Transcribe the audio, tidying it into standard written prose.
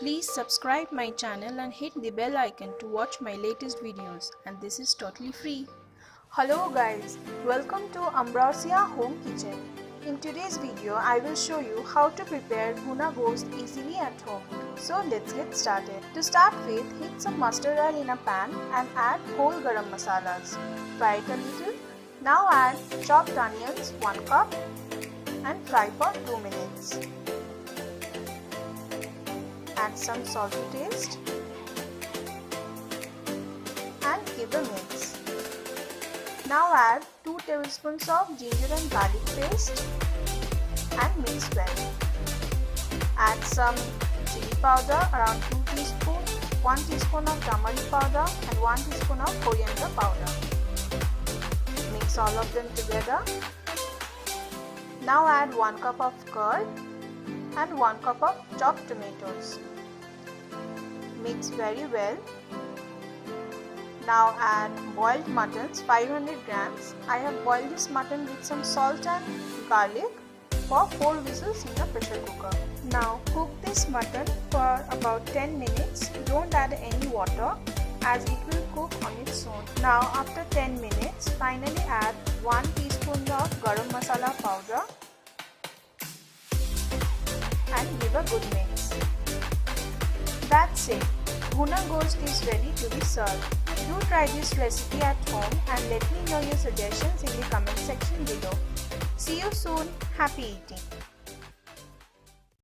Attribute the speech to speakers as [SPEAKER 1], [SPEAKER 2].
[SPEAKER 1] Please subscribe my channel and hit the bell icon to watch my latest videos, and this is totally free. Hello guys, welcome to Ambrosia Home Kitchen. In today's video, I will show you how to prepare Bhuna Gosht easily at home. So let's get started. To start with, heat some mustard oil in a pan and add whole Garam Masalas. Fry it a little. Now add chopped onions 1 cup and fry for 2 minutes. Add some salt to taste and give a mix. Now add 2 tablespoons of ginger and garlic paste and mix well. Add some chilli powder around 2 teaspoons, 1 teaspoon of turmeric powder and 1 teaspoon of coriander powder. Mix all of them together. Now add 1 cup of curd and 1 cup of chopped tomatoes. Mix very well. Now add boiled muttons 500 grams. I have boiled this mutton with some salt and garlic for 4 whistles in the pressure cooker. Now cook this mutton for about 10 minutes. Don't add any water as it will cook on its own. Now after 10 minutes, finally add 1 teaspoon of Garam Masala powder and give a good mix. That's it. Bhuna Gosht is ready to be served. Do try this recipe at home and let me know your suggestions in the comment section below. See you soon. Happy eating.